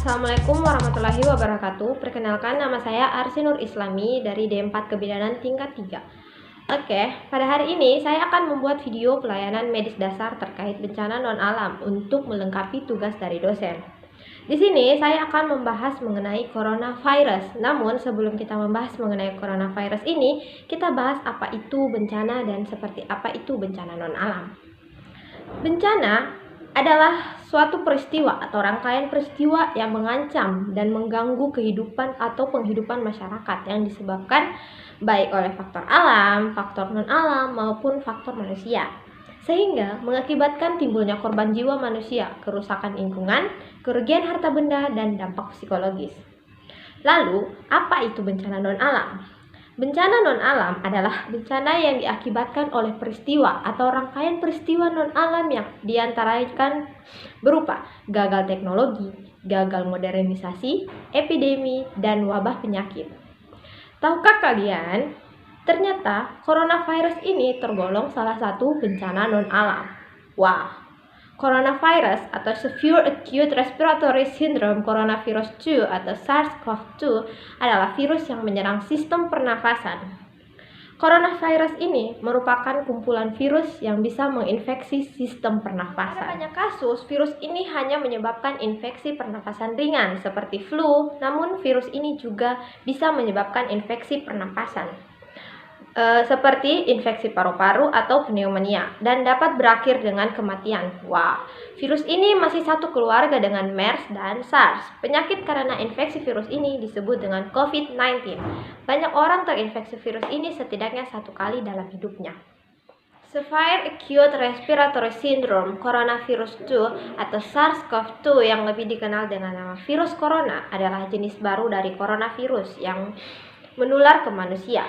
Assalamualaikum warahmatullahi wabarakatuh. Perkenalkan, nama saya Arsi Nur Islami dari D4 Kebidanan tingkat 3. Oke, pada hari ini saya akan membuat video pelayanan medis dasar terkait bencana non-alam untuk melengkapi tugas dari dosen. Di sini saya akan membahas mengenai coronavirus. Namun sebelum kita membahas mengenai coronavirus ini, kita bahas apa itu bencana dan seperti apa itu bencana non-alam. Bencana adalah suatu peristiwa atau rangkaian peristiwa yang mengancam dan mengganggu kehidupan atau penghidupan masyarakat yang disebabkan baik oleh faktor alam, faktor non-alam, maupun faktor manusia, sehingga mengakibatkan timbulnya korban jiwa manusia, kerusakan lingkungan, kerugian harta benda, dan dampak psikologis. Lalu, apa itu bencana non-alam? Bencana non-alam adalah bencana yang diakibatkan oleh peristiwa atau rangkaian peristiwa non-alam yang diantarakan berupa gagal teknologi, gagal modernisasi, epidemi, dan wabah penyakit. Tahukah kalian, ternyata coronavirus ini tergolong salah satu bencana non-alam. Wah! Coronavirus atau Severe Acute Respiratory Syndrome Coronavirus 2 atau SARS-CoV-2 adalah virus yang menyerang sistem pernafasan. Coronavirus ini merupakan kumpulan virus yang bisa menginfeksi sistem pernafasan. Pada banyak kasus, virus ini hanya menyebabkan infeksi pernafasan ringan seperti flu, namun virus ini juga bisa menyebabkan infeksi pernafasan seperti infeksi paru-paru atau pneumonia dan dapat berakhir dengan kematian. Wah, virus ini masih satu keluarga dengan MERS dan SARS. Penyakit karena infeksi virus ini disebut dengan COVID-19. Banyak orang terinfeksi virus ini setidaknya satu kali dalam hidupnya. Severe Acute Respiratory Syndrome Coronavirus 2 atau SARS-CoV-2 yang lebih dikenal dengan nama virus corona adalah jenis baru dari coronavirus yang menular ke manusia.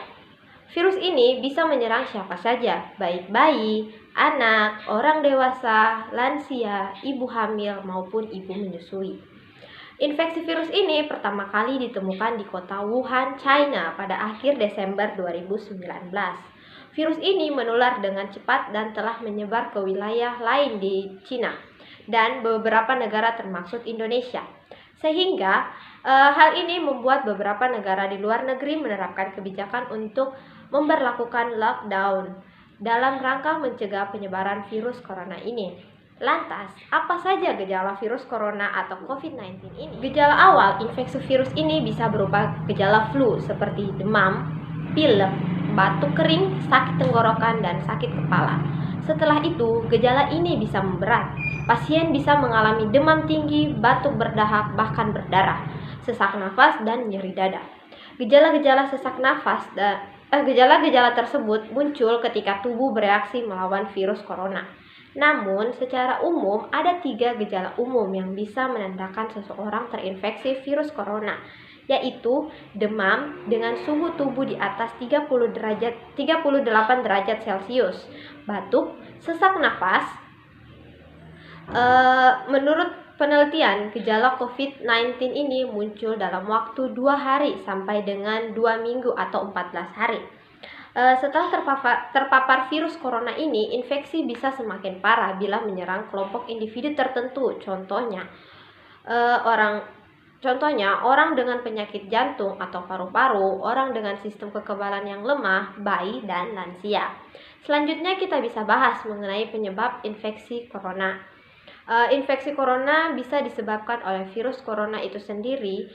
Virus ini bisa menyerang siapa saja, baik bayi, anak, orang dewasa, lansia, ibu hamil, maupun ibu menyusui. Infeksi virus ini pertama kali ditemukan di kota Wuhan, China pada akhir Desember 2019. Virus ini menular dengan cepat dan telah menyebar ke wilayah lain di China dan beberapa negara termasuk Indonesia. Sehingga hal ini membuat beberapa negara di luar negeri menerapkan kebijakan untuk memberlakukan lockdown dalam rangka mencegah penyebaran virus corona ini. Lantas, apa saja gejala virus corona atau COVID-19 ini? Gejala awal infeksi virus ini bisa berupa gejala flu seperti demam, pilek, batuk kering, sakit tenggorokan, dan sakit kepala. Setelah itu, gejala ini bisa memberat. Pasien bisa mengalami demam tinggi, batuk berdahak, bahkan berdarah, sesak nafas, dan nyeri dada. Gejala-gejala sesak nafas Gejala-gejala tersebut muncul ketika tubuh bereaksi melawan virus corona. Namun, secara umum ada 3 gejala umum yang bisa menandakan seseorang terinfeksi virus corona, yaitu demam dengan suhu tubuh di atas 38 derajat Celcius, batuk, sesak nafas. Menurut penelitian, gejala COVID-19 ini muncul dalam waktu 2 hari sampai dengan 2 minggu atau 14 hari. Setelah terpapar virus corona ini, infeksi bisa semakin parah bila menyerang kelompok individu tertentu. Contohnya orang dengan penyakit jantung atau paru-paru, orang dengan sistem kekebalan yang lemah, bayi, dan lansia. Selanjutnya kita bisa bahas mengenai penyebab infeksi corona. Infeksi corona bisa disebabkan oleh virus corona itu sendiri.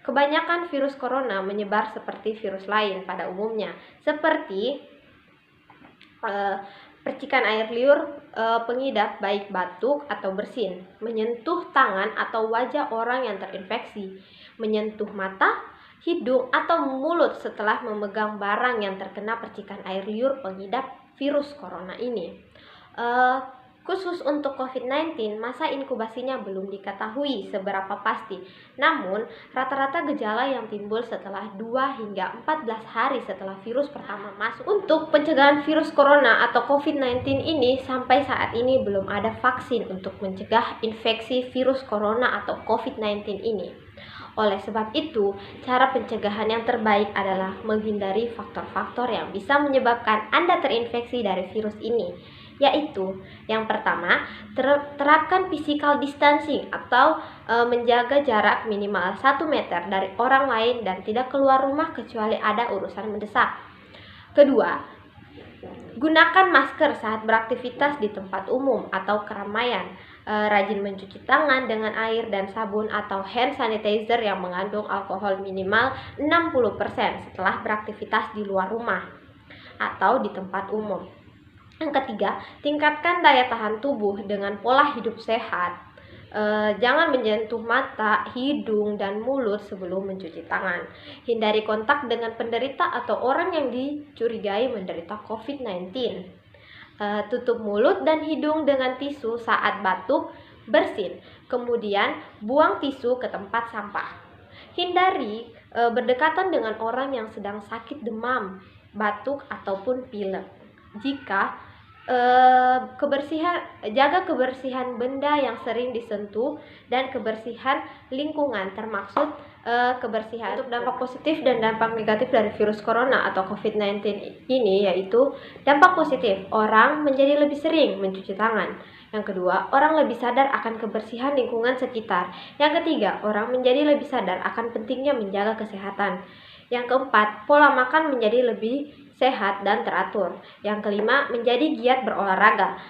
Kebanyakan virus corona menyebar seperti virus lain pada umumnya, seperti percikan air liur, pengidap baik batuk atau bersin, menyentuh tangan atau wajah orang yang terinfeksi, menyentuh mata, hidung, atau mulut setelah memegang barang yang terkena percikan air liur pengidap virus corona ini. Khusus untuk COVID-19, masa inkubasinya belum diketahui seberapa pasti. Namun, rata-rata gejala yang timbul setelah 2 hingga 14 hari setelah virus pertama masuk. Untuk pencegahan virus corona atau COVID-19 ini, sampai saat ini belum ada vaksin untuk mencegah infeksi virus corona atau COVID-19 ini. Oleh sebab itu, cara pencegahan yang terbaik adalah menghindari faktor-faktor yang bisa menyebabkan Anda terinfeksi dari virus ini. yaitu yang pertama, terapkan physical distancing atau menjaga jarak minimal 1 meter dari orang lain dan tidak keluar rumah kecuali ada urusan mendesak. Kedua, gunakan masker saat beraktivitas di tempat umum atau keramaian. Rajin mencuci tangan dengan air dan sabun atau hand sanitizer yang mengandung alkohol minimal 60% setelah beraktivitas di luar rumah atau di tempat umum. Yang ketiga, tingkatkan daya tahan tubuh dengan pola hidup sehat. Jangan menyentuh mata, hidung, dan mulut sebelum mencuci tangan. Hindari kontak dengan penderita atau orang yang dicurigai menderita COVID-19. Tutup mulut dan hidung dengan tisu saat batuk, bersin. Kemudian buang tisu ke tempat sampah. Hindari berdekatan dengan orang yang sedang sakit demam, batuk, ataupun pilek. Jika jaga kebersihan benda yang sering disentuh dan kebersihan lingkungan, termaksud kebersihan. Untuk dampak positif dan dampak negatif dari virus corona atau COVID-19 ini yaitu dampak positif, orang menjadi lebih sering mencuci tangan. Yang kedua, orang lebih sadar akan kebersihan lingkungan sekitar. Yang ketiga, orang menjadi lebih sadar akan pentingnya menjaga kesehatan. Yang keempat, pola makan menjadi lebih sehat dan teratur. Yang kelima, menjadi giat berolahraga.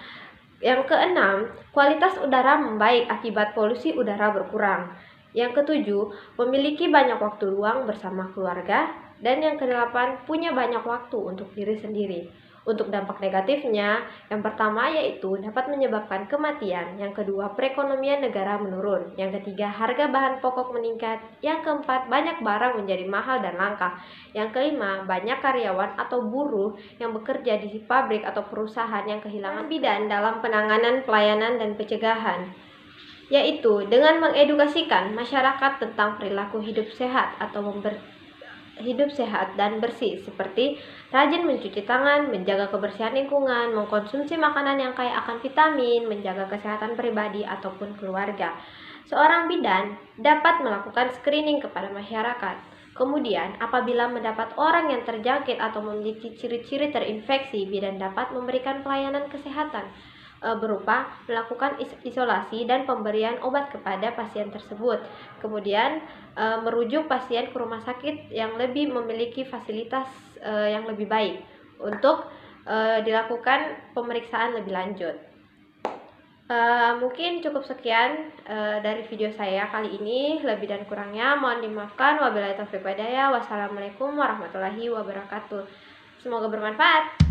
Yang keenam, kualitas udara membaik akibat polusi udara berkurang. Yang ketujuh, memiliki banyak waktu luang bersama keluarga. Dan yang kedelapan, punya banyak waktu untuk diri sendiri. Untuk dampak negatifnya, yang pertama yaitu dapat menyebabkan kematian. Yang kedua, perekonomian negara menurun. Yang ketiga, harga bahan pokok meningkat. Yang keempat, banyak barang menjadi mahal dan langka. Yang kelima, banyak karyawan atau buruh yang bekerja di pabrik atau perusahaan yang kehilangan bidan dalam penanganan pelayanan dan pencegahan, yaitu dengan mengedukasikan masyarakat tentang perilaku hidup sehat atau hidup sehat dan bersih, seperti rajin mencuci tangan, menjaga kebersihan lingkungan, mengkonsumsi makanan yang kaya akan vitamin, menjaga kesehatan pribadi ataupun keluarga. Seorang bidan dapat melakukan screening kepada masyarakat. Kemudian, apabila mendapat orang yang terjangkit atau memiliki ciri-ciri terinfeksi, bidan dapat memberikan pelayanan kesehatan berupa melakukan isolasi dan pemberian obat kepada pasien tersebut. Kemudian merujuk pasien ke rumah sakit yang lebih memiliki fasilitas yang lebih baik untuk dilakukan pemeriksaan lebih lanjut. Mungkin cukup sekian dari video saya kali ini. Lebih dan kurangnya mohon dimaafkan. Wabillahi taufiq wal hidayah. Wassalamualaikum warahmatullahi wabarakatuh. Semoga bermanfaat.